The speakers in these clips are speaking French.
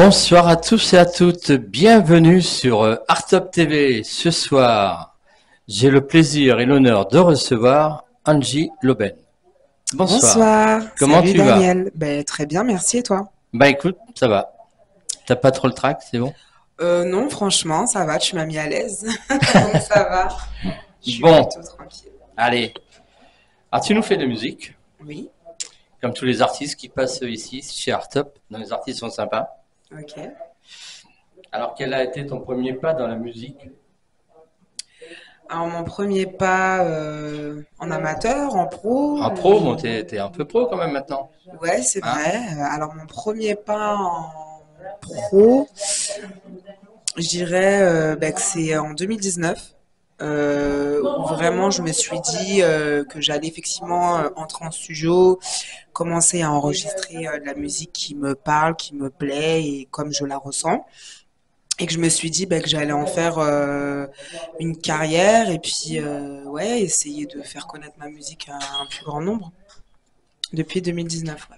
Bonsoir à tous et à toutes, bienvenue sur Artop TV. Ce soir, j'ai le plaisir et l'honneur de recevoir Angie Loben. Bonsoir, Bonsoir, comment salut tu vas? Daniel. Ben, très bien, merci et toi? Bah écoute, ça va. T'as pas trop le trac, c'est bon? Non, franchement, ça va, tu m'as mis à l'aise. Donc ça va, je suis Bon, plutôt tranquille. allez. Alors tu nous fais de la musique, Oui, comme tous les artistes qui passent ici chez Artop. Les artistes sont sympas. ok. Alors quel a été ton premier pas dans la musique? Alors mon premier pas en amateur, en pro, En pro, bon t'es un peu pro quand même maintenant. ouais, c'est Hein? vrai. Alors mon premier pas en pro, je dirais ben, que c'est en 2019. Où vraiment je me suis dit que j'allais effectivement entrer en studio, commencer à enregistrer de la musique qui me parle, qui me plaît et comme je la ressens. Et que je me suis dit bah, que j'allais en faire une carrière et puis ouais, essayer de faire connaître ma musique à un plus grand nombre depuis 2019. Ouais.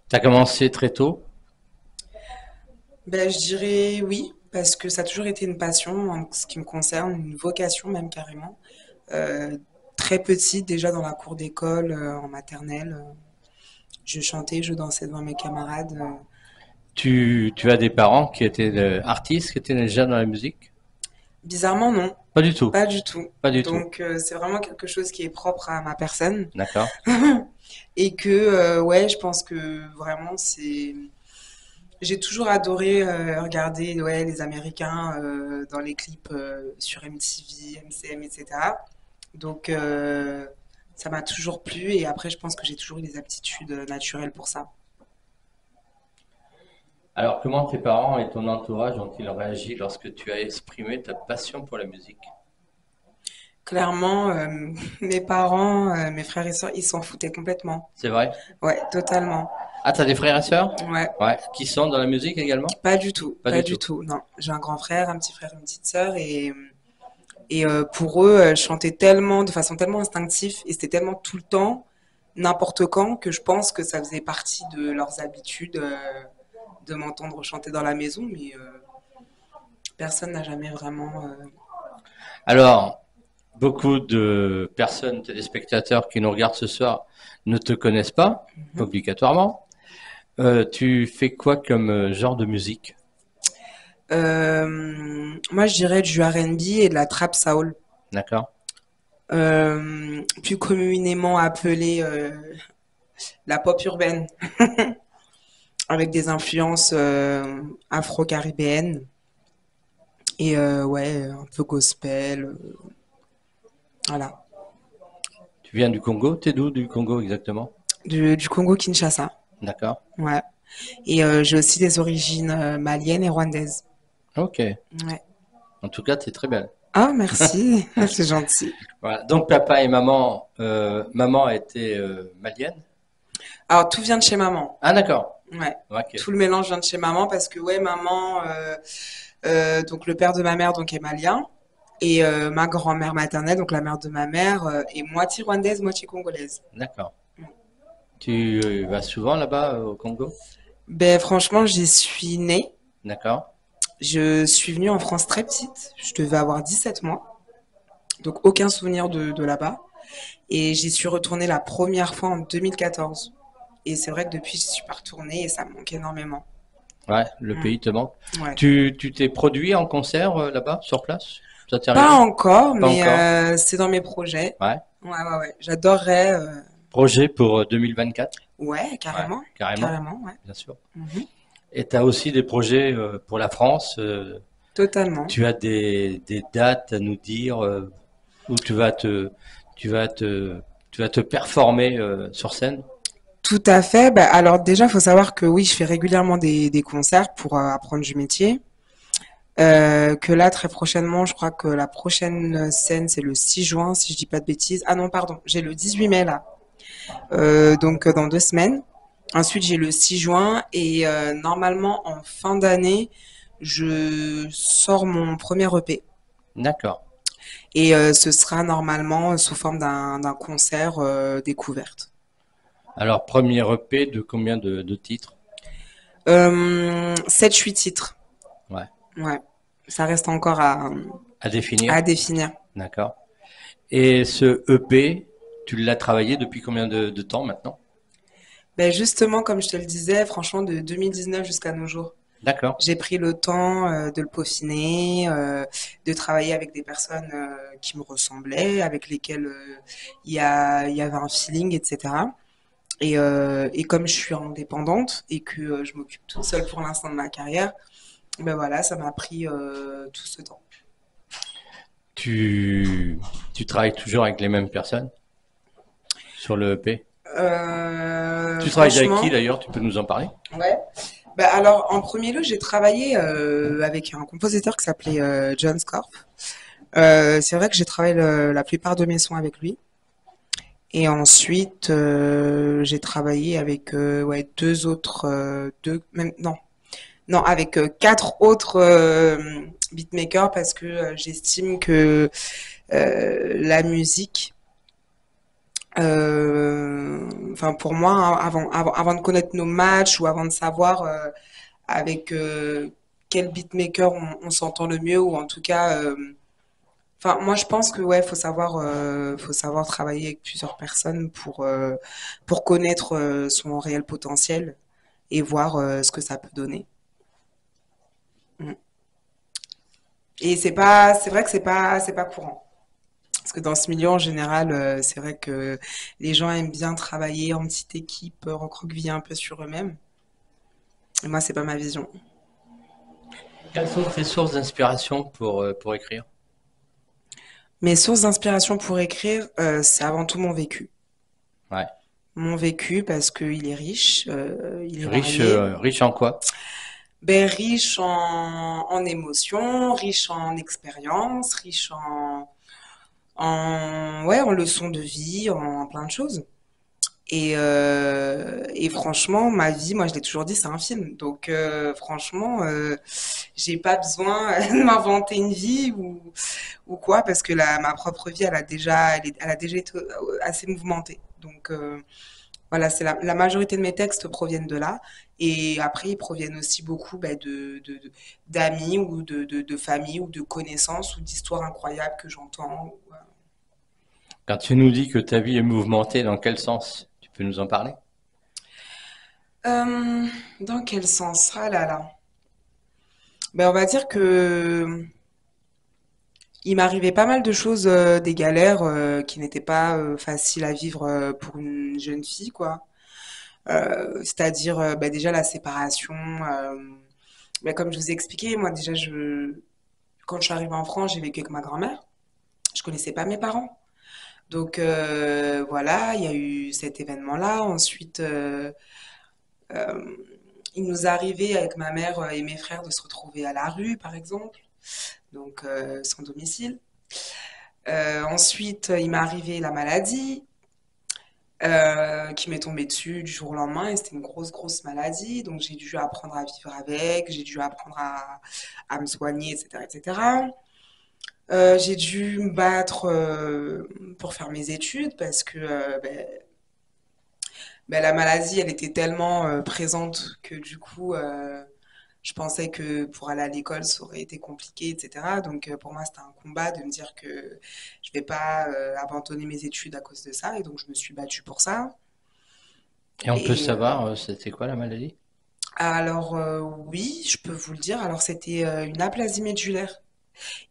T'as commencé très tôt. Ben, je dirais oui, parce que ça a toujours été une passion en ce qui me concerne, une vocation même carrément. Euh, Très petite, déjà dans la cour d'école, en maternelle, je chantais, je dansais devant mes camarades. Tu as des parents qui étaient artistes, qui étaient déjà dans la musique? Bizarrement, non, Pas du tout. pas du tout. Pas du tout. Donc, c'est vraiment quelque chose qui est propre à ma personne. D'accord. Et que, ouais, je pense que vraiment, c'est. J'ai toujours adoré regarder ouais, les Américains dans les clips sur MTV, MCM, etc. Donc, ça m'a toujours plu. Et après, je pense que j'ai toujours eu des aptitudes naturelles pour ça. Alors, comment tes parents et ton entourage ont-ils réagi lorsque tu as exprimé ta passion pour la musique? Clairement, mes parents, mes frères et sœurs, ils s'en foutaient complètement. C'est vrai? Ouais, totalement. Ah, t'as des frères et sœurs? Ouais, Ouais. Qui sont dans la musique également? pas du tout, Pas pas du du tout. tout. Non, j'ai un grand frère, un petit frère, une petite sœur, et pour eux, je chantais tellement, de façon tellement instinctive, et c'était tellement tout le temps, n'importe quand, que je pense que ça faisait partie de leurs habitudes de m'entendre chanter dans la maison, mais personne n'a jamais vraiment. Alors, beaucoup de personnes, téléspectateurs qui nous regardent ce soir ne te connaissent pas, Mhm. obligatoirement. Tu fais quoi comme genre de musique? Moi, je dirais du R&B et de la trap soul. D'accord? Plus communément appelée la pop urbaine, avec des influences afro-caribéennes et ouais, un peu gospel, voilà. Tu viens du Congo? T'es d'où du Congo exactement? Du Congo-Kinshasa, D'accord? ouais. Et j'ai aussi des origines maliennes et rwandaises. Ok. Ouais. En tout cas, t'es très belle. Ah, merci, c'est gentil. Voilà. Donc papa et maman, maman était malienne. Alors, tout vient de chez maman. Ah d'accord. Ouais. Ok. Tout le mélange vient de chez maman parce que, ouais, maman, donc le père de ma mère donc, est malien. Et ma grand-mère maternelle, donc la mère de ma mère, est moitié rwandaise, moitié congolaise. D'accord. Tu vas souvent là-bas au Congo? Ben franchement, j'y suis née. D'accord. Je suis venue en France très petite. Je devais avoir 17 mois. Donc aucun souvenir de là-bas. Et j'y suis retournée la première fois en 2014. Et c'est vrai que depuis, je suis pas retournée et ça me manque énormément. Ouais, le Mm. pays te manque. Ouais. Tu t'es produit en concert là-bas, sur place? Ça t'est Pas arrivé? encore, Pas mais encore. c'est dans mes projets. Ouais. Ouais, ouais, ouais. J'adorerais. Projet pour 2024? Ouais, Ouais, carrément. carrément, Carrément, ouais. bien sûr. Mhm. Et tu as aussi des projets pour la France. Totalement. Tu as des dates à nous dire où tu vas te, tu vas te performer sur scène? Tout à fait. Bah, alors déjà, il faut savoir que oui, je fais régulièrement des concerts pour apprendre du métier. Que là, très prochainement, je crois que la prochaine scène, c'est le 6 juin, si je dis pas de bêtises. Ah non, pardon, j'ai le 18 mai là. Donc dans 2 semaines. Ensuite, j'ai le 6 juin et normalement, en fin d'année, je sors mon premier EP. D'accord. Et ce sera normalement sous forme d'un concert découverte. Alors, premier EP de combien de titres? 7-8 titres. Ouais. Ouais. Ça reste encore À définir. à définir. D'accord. Et ce EP, tu l'as travaillé depuis combien de temps maintenant? Ben justement, comme je te le disais, franchement, de 2019 jusqu'à nos jours, D'accord. j'ai pris le temps de le peaufiner, de travailler avec des personnes qui me ressemblaient, avec lesquelles il y avait un feeling, etc. Et comme je suis indépendante et que je m'occupe toute seule pour l'instant de ma carrière, ben voilà, ça m'a pris tout ce temps. Tu travailles toujours avec les mêmes personnes sur le EP? Tu travailles avec qui Franchement, d'ailleurs? Tu peux nous en parler? ouais. Bah alors, en premier lieu, j'ai travaillé avec un compositeur qui s'appelait John Scorf. C'est vrai que j'ai travaillé la plupart de mes sons avec lui. Et ensuite, j'ai travaillé avec ouais, non, avec quatre autres beatmakers parce que j'estime que la musique, enfin pour moi, hein, avant de connaître nos matchs ou avant de savoir avec quel beatmaker on s'entend le mieux ou en tout cas, enfin moi je pense que ouais, faut savoir travailler avec plusieurs personnes pour connaître son réel potentiel et voir ce que ça peut donner. Mm. Et c'est vrai que c'est pas courant. Parce que dans ce milieu, en général, c'est vrai que les gens aiment bien travailler en petite équipe, recroqueviller un peu sur eux-mêmes. Et moi, c'est pas ma vision. Quelles sont tes sources d'inspiration pour écrire? Mes sources d'inspiration pour écrire, c'est avant tout mon vécu. Ouais. Mon vécu parce qu'il est riche, il est Riche, varié. riche en quoi? Ben, riche en émotions, riche en expériences, riche ouais, en leçons de vie, en plein de choses. Et franchement, ma vie, moi je l'ai toujours dit, c'est un film. Donc franchement, j'ai pas besoin de m'inventer une vie ou quoi, parce que ma propre vie, elle a déjà été assez mouvementée. Donc voilà, c'est la majorité de mes textes proviennent de là. Et après, ils proviennent aussi beaucoup bah, d'amis ou de famille ou de connaissances ou d'histoires incroyables que j'entends. Quand tu nous dis que ta vie est mouvementée, dans quel sens? Tu peux nous en parler? Euh, dans quel sens? Ah là là. Ben, on va dire que il m'arrivait pas mal de choses, des galères qui n'étaient pas faciles à vivre pour une jeune fille, quoi. C'est-à-dire bah, déjà la séparation. Bah, comme je vous ai expliqué, moi déjà, quand je suis arrivée en France, j'ai vécu avec ma grand-mère. Je connaissais pas mes parents. Donc voilà, il y a eu cet événement-là. Ensuite, euh, il nous arrivait avec ma mère et mes frères de se retrouver à la rue, par exemple, donc sans domicile. Ensuite, il m'est arrivé la maladie qui m'est tombée dessus du jour au lendemain et c'était une grosse maladie. Donc j'ai dû apprendre à vivre avec, j'ai dû apprendre à me soigner, etc., etc. J'ai dû me battre pour faire mes études parce que ben, la maladie, elle était tellement présente que du coup, je pensais que pour aller à l'école, ça aurait été compliqué, etc. Donc pour moi, c'était un combat de me dire que je vais pas abandonner mes études à cause de ça. Et donc je me suis battue pour ça. Et on peut Et savoir, c'était quoi la maladie? alors oui, je peux vous le dire. Alors c'était une aplasie médulaire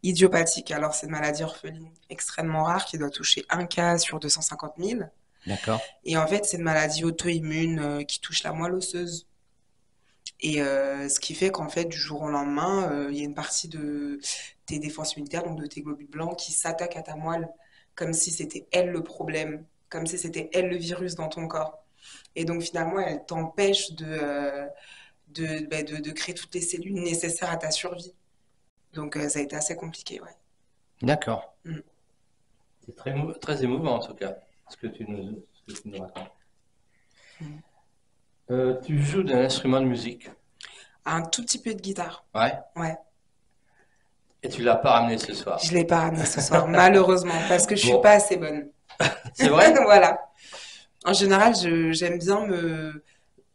idiopathique. Alors c'est une maladie orpheline extrêmement rare qui doit toucher un cas sur 250 000. D'accord. Et en fait, c'est une maladie auto-immune qui touche la moelle osseuse. Et ce qui fait qu'en fait, du jour au lendemain, il y a une partie de tes défenses immunitaires, donc de tes globules blancs, qui s'attaquent à ta moelle, comme si c'était elle le problème, comme si c'était elle le virus dans ton corps. Et donc finalement, elle t'empêche de créer toutes les cellules nécessaires à ta survie. Donc ça a été assez compliqué, ouais. D'accord. Mm. C'est très émouvant en tout cas, ce que tu nous racontes. Mm. Tu joues d'un instrument de musique. Un tout petit peu de guitare, Ouais. ouais. Et tu l'as pas ramené ce Je soir. l'ai pas ramené ce soir, malheureusement, parce que je suis Bon, pas assez bonne. c'est vrai? Voilà. En général, j'aime bien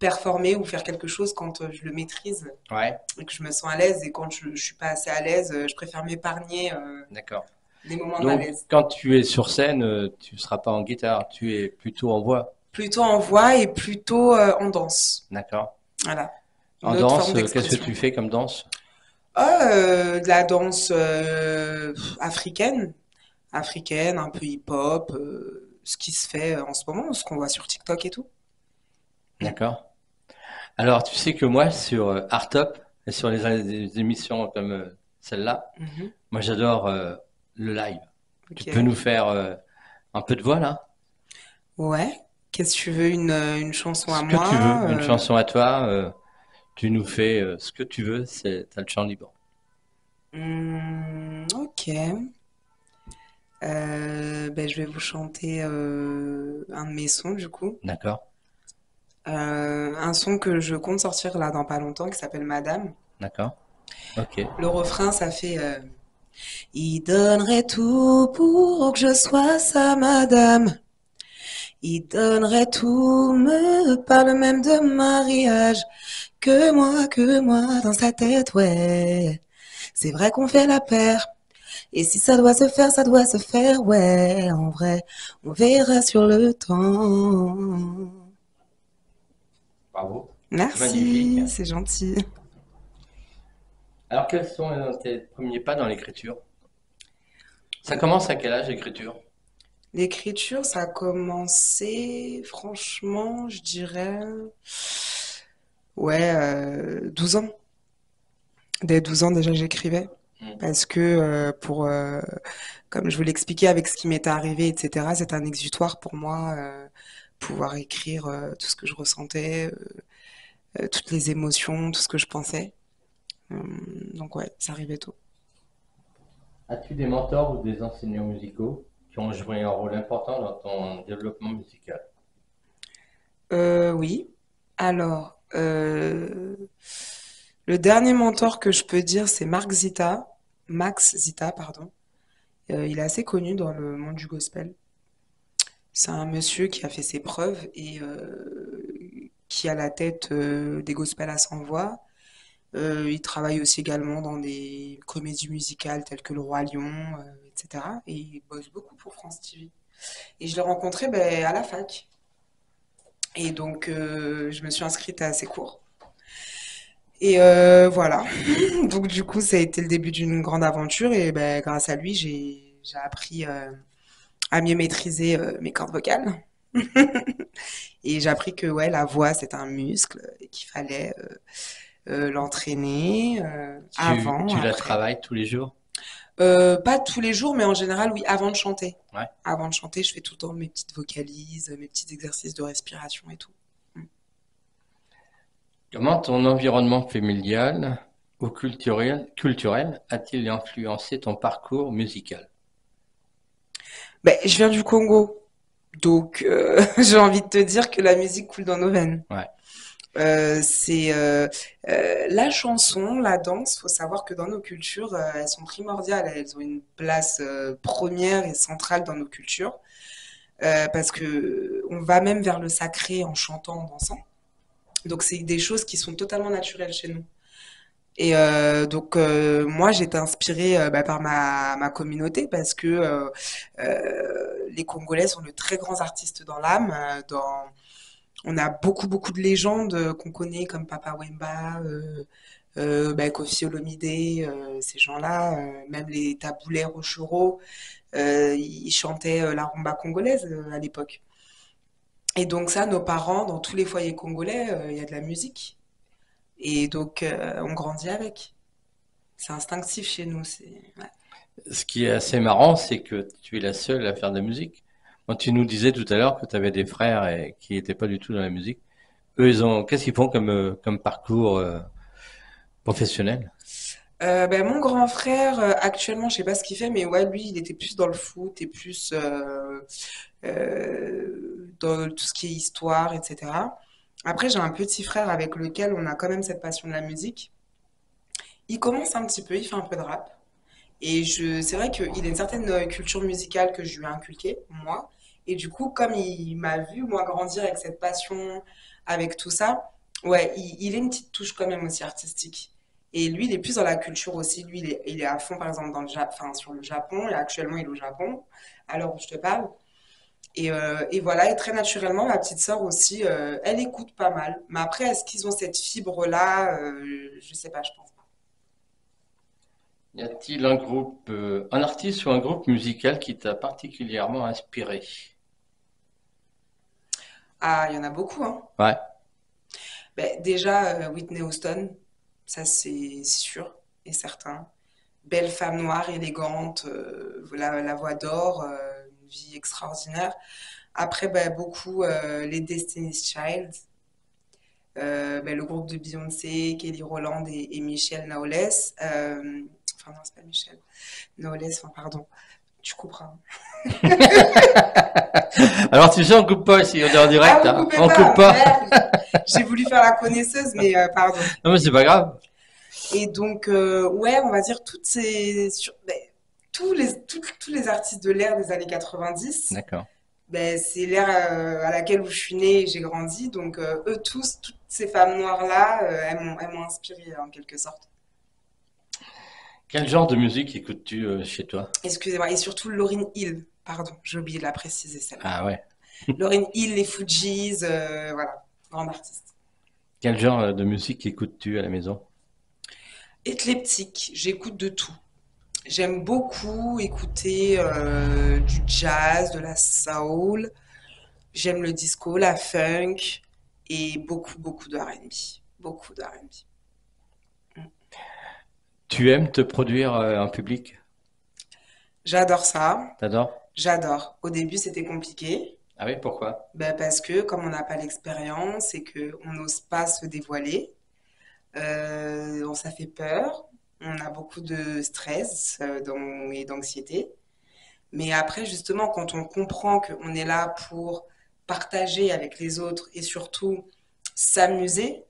performer ou faire quelque chose quand je le maîtrise Ouais, et que je me sens à l'aise. Et quand je suis pas assez à l'aise, je préfère m'épargner d'accord. des moments de Donc, malaise. quand tu es sur scène, tu seras pas en guitare, tu es plutôt en voix. Plutôt en voix et plutôt en danse. D'accord. Voilà, En une autre forme danse, qu'est-ce que d'expression. tu fais comme danse? De la danse africaine, un peu hip-hop, ce qui se fait en ce moment, ce qu'on voit sur TikTok et tout. Mm. D'accord. Alors, tu sais que moi, sur Art Top et sur les émissions comme celle-là, Mhm. moi, j'adore le live. Tu peux Ok. nous faire un peu de voix là? Ouais. Qu'est-ce que tu veux, une chanson à Ce que tu veux, moi? une chanson à toi, tu nous fais ce que tu veux, t'as le champ libre. Ok. Ben, je vais vous chanter un de mes sons du coup. D'accord? Un son que je compte sortir là dans pas longtemps qui s'appelle Madame. D'accord? Ok. Le refrain, ça fait il donnerait tout pour que je sois sa madame. Il donnerait tout, me parle même de mariage. Que moi, dans sa tête, ouais. C'est vrai qu'on fait la paire. Et si ça doit se faire, ça doit se faire, ouais. En vrai, on verra sur le temps. Bravo. C'est magnifique. Merci, c'est gentil. Alors, quels sont tes premiers pas dans l'écriture? Ça commence à quel âge l'écriture? L'écriture, ça a commencé, franchement, je dirais, ouais, 12 ans. Dès 12 ans, déjà, j'écrivais. Hmm. Parce que, comme je vous l'expliquais avec ce qui m'était arrivé, etc., c'est un exutoire pour moi, pouvoir écrire tout ce que je ressentais, toutes les émotions, tout ce que je pensais. Donc, ouais, ça arrivait tôt. As-tu des mentors ou des enseignants musicaux qui ont joué un rôle important dans ton développement musical? Oui. Alors, le dernier mentor que je peux dire, c'est Max Zita, pardon. Il est assez connu dans le monde du gospel. C'est un monsieur qui a fait ses preuves et qui a la tête des gospels à 100 voix. Il travaille aussi également dans des comédies musicales telles que Le Roi Lion, etc. Et il bosse beaucoup pour France TV. Et je l'ai rencontré ben, à la fac. Et donc, je me suis inscrite à ses cours. Et voilà. Donc, du coup, ça a été le début d'une grande aventure. Et ben, grâce à lui, j'ai appris à mieux maîtriser mes cordes vocales. Et j'ai appris que ouais, la voix, c'est un muscle et qu'il fallait l'entraîner avant, Tu la après. travailles tous les jours? Pas tous les jours, mais en général, oui, avant de chanter. Ouais. Avant de chanter, je fais tout le temps mes petites vocalises, mes petits exercices de respiration et tout. Mm. Comment ton environnement familial ou culturel a-t-il influencé ton parcours musical? Ben, je viens du Congo, donc j'ai envie de te dire que la musique coule dans nos veines. Ouais. C'est la chanson, la danse. Faut savoir que dans nos cultures, elles sont primordiales. Elles ont une place première et centrale dans nos cultures parce que on va même vers le sacré en chantant, en dansant. Donc c'est des choses qui sont totalement naturelles chez nous. Et donc moi j'ai été inspirée bah, par ma communauté parce que les Congolais sont de très grands artistes dans l'âme. On a beaucoup de légendes qu'on connaît comme Papa Wemba, bah, Koffi Olomide, ces gens-là, même les Taboulets Rochereau, ils chantaient la rumba congolaise à l'époque. Et donc ça, nos parents, dans tous les foyers congolais, il y a de la musique. Et donc on grandit avec. C'est instinctif chez nous. Ouais. Ce qui est assez marrant, c'est que tu es la seule à faire de la musique. Quand tu nous disais tout à l'heure que tu avais des frères qui n'étaient pas du tout dans la musique, eux, qu'est-ce qu'ils font comme parcours professionnel? Ben, mon grand frère, actuellement, je sais pas ce qu'il fait, mais ouais, lui, il était plus dans le foot et plus dans tout ce qui est histoire, etc. Après, j'ai un petit frère avec lequel on a quand même cette passion de la musique. Il commence un petit peu, il fait un peu de rap. Et c'est vrai qu'il a une certaine culture musicale que je lui ai inculquée, moi. Et du coup, comme il m'a vu, moi, grandir avec cette passion, avec tout ça, Ouais, il a une petite touche quand même aussi artistique. Et lui, il est plus dans la culture aussi. Lui, il est à fond, par exemple, enfin, sur le Japon. Et actuellement, il est au Japon, à l'heure où je te parle. Et voilà, et très naturellement, ma petite sœur aussi, elle écoute pas mal. Mais après, est-ce qu'ils ont cette fibre-là? Je sais pas, je pense pas. Y a-t-il un groupe, un artiste ou un groupe musical qui t'a particulièrement inspiré? Ah, il y en a beaucoup, hein. Ouais. Ben, déjà, Whitney Houston, ça c'est sûr et certain. Belle femme noire, élégante, la voix d'or, une vie extraordinaire. Après, ben, beaucoup les Destiny's Child, ben, le groupe de Beyoncé, Kelly Rowland et Michelle Knowles. Enfin, non, c'est pas Michelle. Knowles, enfin, pardon, tu couperas. Alors tu sais, on coupe pas ici, on est en Ah, direct, vous hein. coupez On coupe pas, pas. merde. J'ai voulu faire la connaisseuse, mais pardon. Non mais c'est pas grave. Et donc, ouais, on va dire ben, tous les artistes de l'ère des années 90, D'accord. ben, c'est l'ère à laquelle où je suis née et j'ai grandi. Donc, eux tous, toutes ces femmes noires-là, elles m'ont inspirée en quelque sorte. Quel genre de musique écoutes-tu chez toi? Excusez-moi. Et surtout Lauryn Hill. Pardon, j'ai oublié de la préciser celle-là. Ah ouais. Lauryn Hill, les Fujis, voilà, grande artiste. Quel genre de musique écoutes-tu à la maison? Éclectique, j'écoute de tout. J'aime beaucoup écouter du jazz, de la soul. J'aime le disco, la funk et beaucoup, beaucoup de R&B. Beaucoup de R&B. Tu aimes te produire en public? J'adore ça. T'adores? J'adore. Au début, c'était compliqué. Ah oui, pourquoi? Ben, parce que comme on n'a pas l'expérience et qu'on n'ose pas se dévoiler, ça fait peur. On a beaucoup de stress et d'anxiété. Mais après, justement, quand on comprend qu'on est là pour partager avec les autres et surtout s'amuser,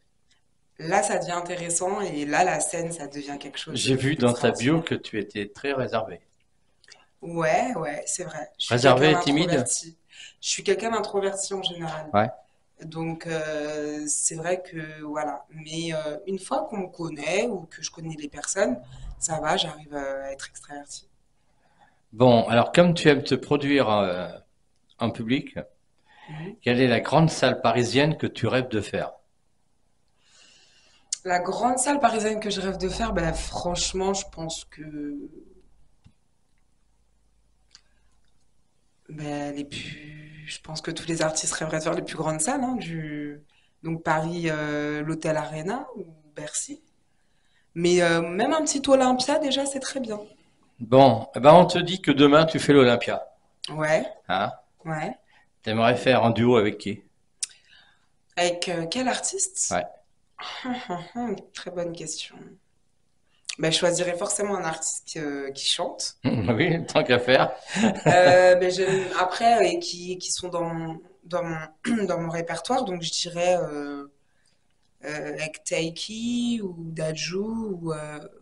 là, ça devient intéressant et là, la scène, ça devient quelque chose J'ai vu dans ta bio d'extraordinaire. que tu étais très réservé. Ouais, ouais, c'est vrai. Je suis quelqu'un Réservé et timide? d'introverti. Je suis quelqu'un d'introverti en général. Ouais. Donc, c'est vrai que voilà. Mais une fois qu'on me connaît ou que je connais les personnes, ça va, j'arrive à être extraverti. Bon, alors comme tu aimes te produire en public, Mhm. quelle est la grande salle parisienne que tu rêves de faire? La grande salle parisienne que je rêve de faire, ben, franchement, je pense que ben, je pense que tous les artistes rêveraient de faire les plus grandes salles, hein, donc Paris, l'Hôtel Arena ou Bercy. Mais même un petit Olympia, déjà, c'est très bien. Bon, eh ben on te dit que demain tu fais l'Olympia. Ouais, Hein? ouais. T'aimerais faire un duo avec qui? Avec quel artiste? Ouais. Très bonne question. Ben, je choisirais forcément un artiste qui chante. Oui, tant qu'à faire. Ben, après, et qui sont dans mon répertoire, donc je dirais avec Taiki ou Daju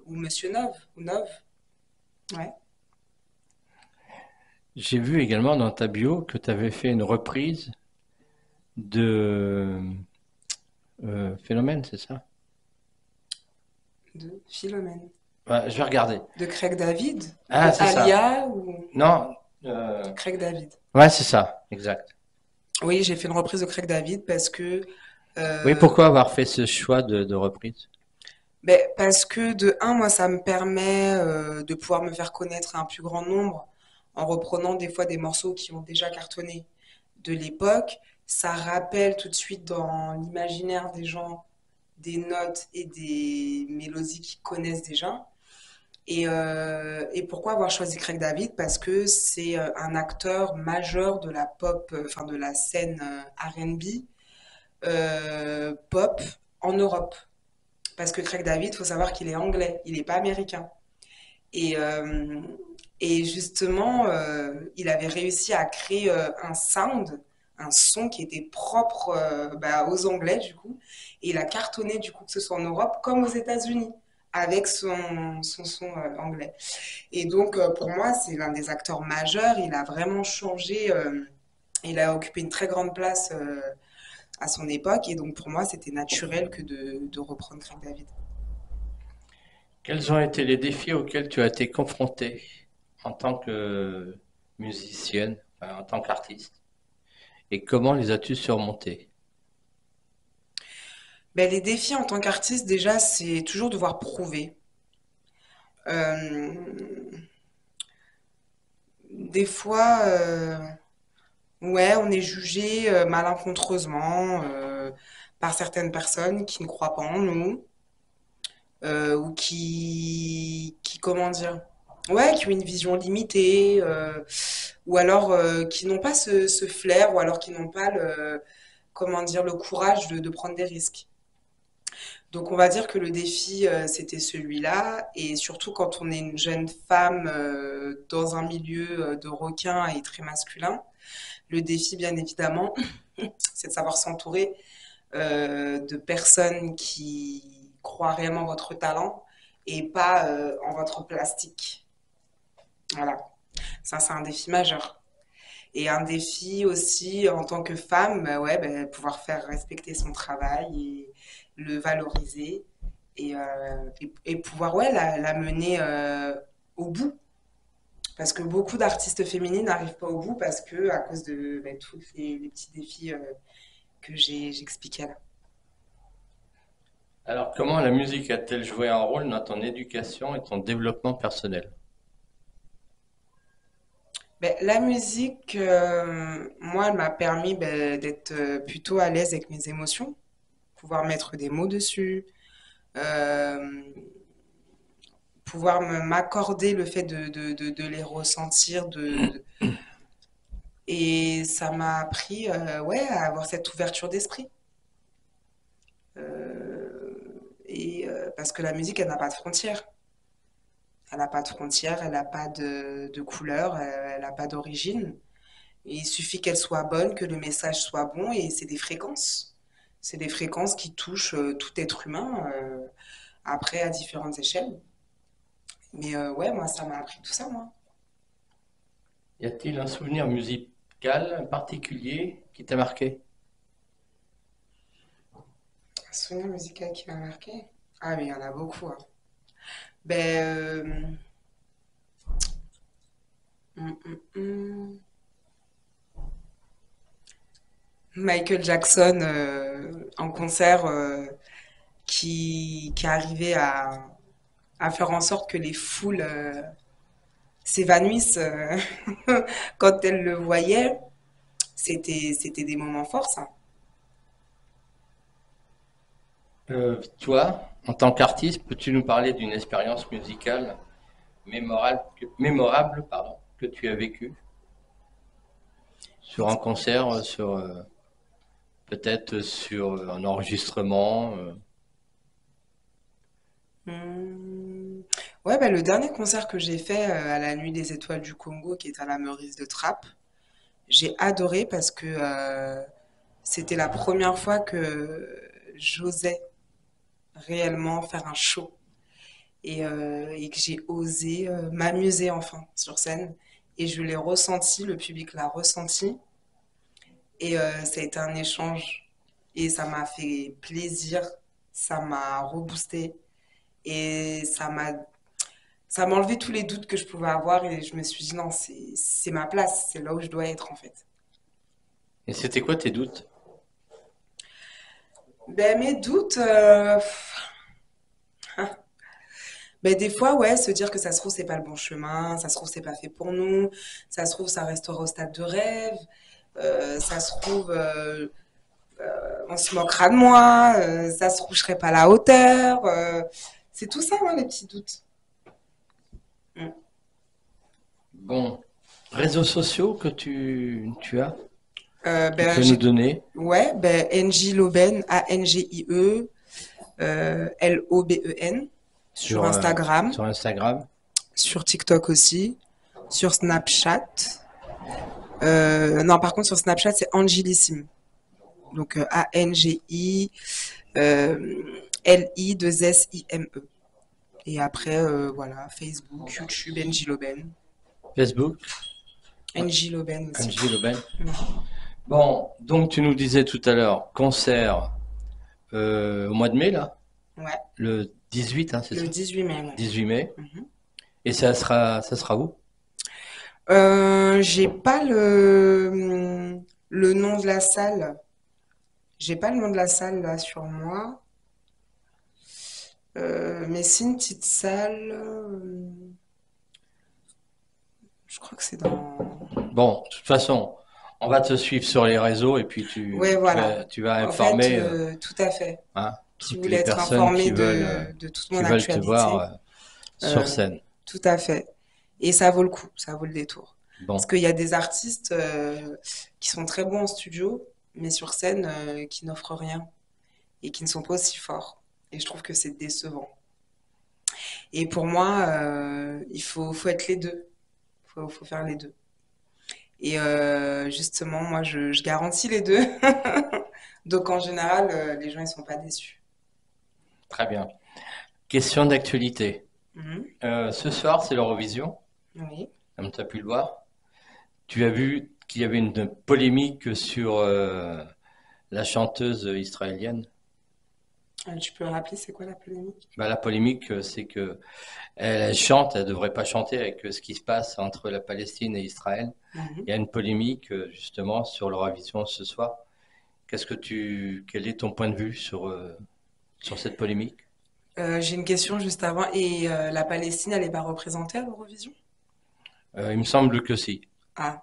ou Monsieur Nov. Ou Nov. Ouais. J'ai vu également dans ta bio que tu avais fait une reprise de Phénomène, c'est ça? De Philomène. Ouais, je vais regarder. De Craig David. Ah, De c'est ça. Alia ou Non. Craig David. Ouais, c'est ça, exact. Oui, j'ai fait une reprise de Craig David parce que Oui, euh, pourquoi avoir fait ce choix de reprise? ben, parce que de un, moi, ça me permet de pouvoir me faire connaître à un plus grand nombre en reprenant des fois des morceaux qui ont déjà cartonné de l'époque. Ça rappelle tout de suite dans l'imaginaire des gens des notes et des mélodies qu'ils connaissent déjà. Et pourquoi avoir choisi Craig David? Parce que c'est un acteur majeur de la pop, enfin de la scène R&B pop en Europe. Parce que Craig David, il faut savoir qu'il est anglais, il n'est pas américain. Et, euh, et justement, il avait réussi à créer un sound, un son qui était propre bah, aux Anglais, du coup. Et il a cartonné, du coup, que ce soit en Europe comme aux États-Unis, avec son son anglais. Et donc, pour moi, c'est l'un des acteurs majeurs. Il a vraiment changé, il a occupé une très grande place à son époque. Et donc pour moi, c'était naturel que de reprendre Craig David. Quels ont été les défis auxquels tu as été confrontée en tant que musicienne, enfin, en tant qu'artiste, et comment les as-tu surmontés? Ben, les défis en tant qu'artiste, déjà, c'est toujours devoir prouver. Euh, des fois, ouais, on est jugé malencontreusement par certaines personnes qui ne croient pas en nous ou comment dire, ouais, qui ont une vision limitée ou alors qui n'ont pas ce flair ou alors qui n'ont pas comment dire, le courage de prendre des risques. Donc on va dire que le défi, c'était celui-là. Et surtout quand on est une jeune femme dans un milieu de requins et très masculin, le défi, bien évidemment, c'est de savoir s'entourer de personnes qui croient réellement en votre talent et pas en votre plastique. Voilà, ça c'est un défi majeur. Et un défi aussi en tant que femme, bah ouais, bah, pouvoir faire respecter son travail et le valoriser et pouvoir ouais, la mener au bout. Parce que beaucoup d'artistes féminines n'arrivent pas au bout parce que à cause de bah, tous les petits défis que j'expliquais là. Alors, comment la musique a-t-elle joué un rôle dans ton éducation et ton développement personnel? Ben, la musique, moi, elle m'a permis ben, d'être plutôt à l'aise avec mes émotions, pouvoir mettre des mots dessus, euh, pouvoir m'accorder le fait de les ressentir, et ça m'a appris ouais, à avoir cette ouverture d'esprit. Parce que la musique, elle n'a pas de frontières. Elle n'a pas de frontières, elle n'a pas de couleur, elle n'a pas d'origine. Il suffit qu'elle soit bonne, que le message soit bon, et c'est des fréquences. C'est des fréquences qui touchent tout être humain, après à différentes échelles. Mais ouais, moi, ça m'a appris tout ça, moi. Y a-t-il un souvenir musical particulier qui t'a marqué? Un souvenir musical qui m'a marqué? Ah, mais il y en a beaucoup, hein. Ben, hum, hum, hum. Michael Jackson en concert qui arrivait à faire en sorte que les foules s'évanouissent quand elles le voyaient. C'était des moments forts, ça. Toi, en tant qu'artiste, peux-tu nous parler d'une expérience musicale mémorable, pardon, que tu as vécue sur un concert, sur peut-être sur un enregistrement? Hmm. Ouais, bah, le dernier concert que j'ai fait à la Nuit des Étoiles du Congo, qui est à la Meurice de Trappes, j'ai adoré parce que c'était la première fois que j'osais réellement faire un show et que j'ai osé m'amuser enfin sur scène. Et je l'ai ressenti, le public l'a ressenti. Et ça a été un échange. Et ça m'a fait plaisir, ça m'a reboosté. Et ça m'a enlevé tous les doutes que je pouvais avoir. Et je me suis dit, non, c'est ma place, c'est là où je dois être en fait. Et c'était quoi tes doutes? Ben, mes doutes, ben, des fois, ouais, se dire que ça se trouve, c'est pas le bon chemin, ça se trouve, c'est pas fait pour nous, ça se trouve, ça restera au stade de rêve, ça se trouve, on se moquera de moi, ça se trouve, je serai pas à la hauteur. C'est tout ça, hein, les petits doutes. Mm. Bon, réseaux sociaux que tu as, tu Ben, peux nous donner ouais, ben, NJ Loben, Angie, Loben, sur Instagram, sur Instagram, sur TikTok aussi, sur Snapchat. Non, par contre, sur Snapchat, c'est Angelissime. Donc, Angi, euh, Li2SIME. Et après, voilà, Facebook, YouTube, NJ Loben. Facebook, NJ Loben aussi. Angie Loben. Mm. Bon, donc tu nous disais tout à l'heure, concert au mois de mai, là, Ouais, le 18, hein, c'est le ça? 18 mai, ouais. 18 mai. Mhm. Et ça sera où? J'ai pas le nom de la salle. J'ai pas le nom de la salle là sur moi. Mais c'est une petite salle. Je crois que c'est dans. Bon, de toute façon, on va te suivre sur les réseaux et puis Ouais, voilà. tu vas En fait, informer tout à fait. hein, Si vous toutes voulez les être personnes informé de toute mon qui veulent te voir actualité, sur euh, scène. tout à fait. Et ça vaut le coup, ça vaut le détour. Parce Bon, qu'il y a des artistes qui sont très bons en studio, mais sur scène, qui n'offrent rien et qui ne sont pas aussi forts. Et je trouve que c'est décevant. Et pour moi, faut être les deux. Faut faire les deux. Et justement, moi, je garantis les deux. Donc en général, les gens, ils sont pas déçus. très bien. Question d'actualité. Mhm. Ce soir, c'est l'Eurovision, Oui. comme tu as pu le voir. Tu as vu qu'il y avait une polémique sur la chanteuse israélienne. Tu peux rappeler, c'est quoi la polémique? Bah, la polémique, c'est que elle chante, elle devrait pas chanter avec ce qui se passe entre la Palestine et Israël. Mhm. Il y a une polémique justement sur l'Eurovision ce soir. Quel est ton point de vue sur cette polémique? J'ai une question juste avant. Et la Palestine, elle n'est pas représentée à l'Eurovision? Il me semble que si. Ah,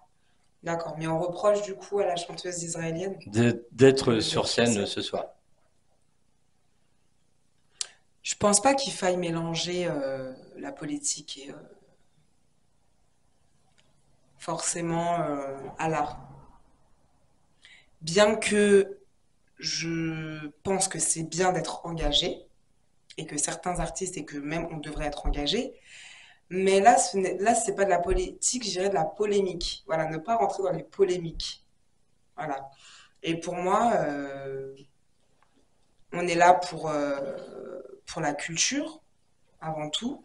d'accord. Mais on reproche du coup à la chanteuse israélienne D'être d'être sur sur scène scène. ce soir. Je pense pas qu'il faille mélanger la politique et forcément à l'art. Bien que je pense que c'est bien d'être engagé et que certains artistes et que même on devrait être engagé, mais là, là, c'est pas de la politique, je dirais de la polémique. Voilà, ne pas rentrer dans les polémiques. Voilà. Et pour moi, on est là pour la culture, avant tout,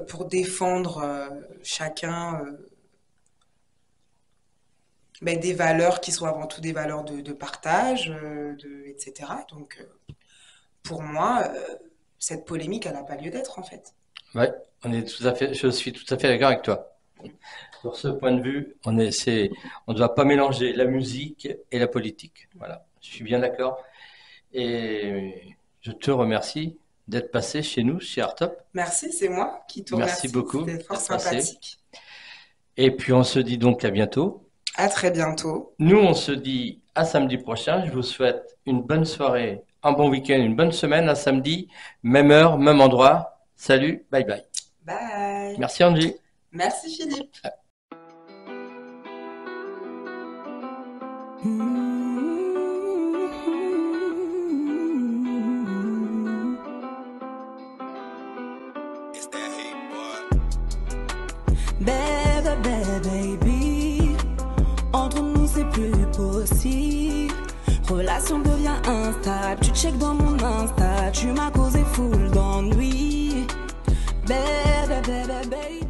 pour défendre chacun ben, des valeurs qui sont avant tout des valeurs de partage, etc. Donc, pour moi, cette polémique, elle n'a pas lieu d'être, en fait. Ouais, je suis tout à fait d'accord avec toi. Sur ce point de vue, on ne doit pas mélanger la musique et la politique. Voilà, je suis bien d'accord. Et je te remercie d'être passé chez nous, chez Artop. Merci, c'est moi qui te Merci remercie. beaucoup C'était fort d'être passé. sympathique. Et puis on se dit donc à bientôt. À très bientôt. Nous, on se dit à samedi prochain. Je vous souhaite une bonne soirée, un bon week-end, une bonne semaine. À samedi, même heure, même endroit. Salut, bye bye. Bye. Merci Angie. Merci Philippe. Baby, baby, baby, entre nous c'est plus possible. Relation devient instable, tu check dans mon Insta, tu m'as causé full d'ennui. Baby, baby, baby.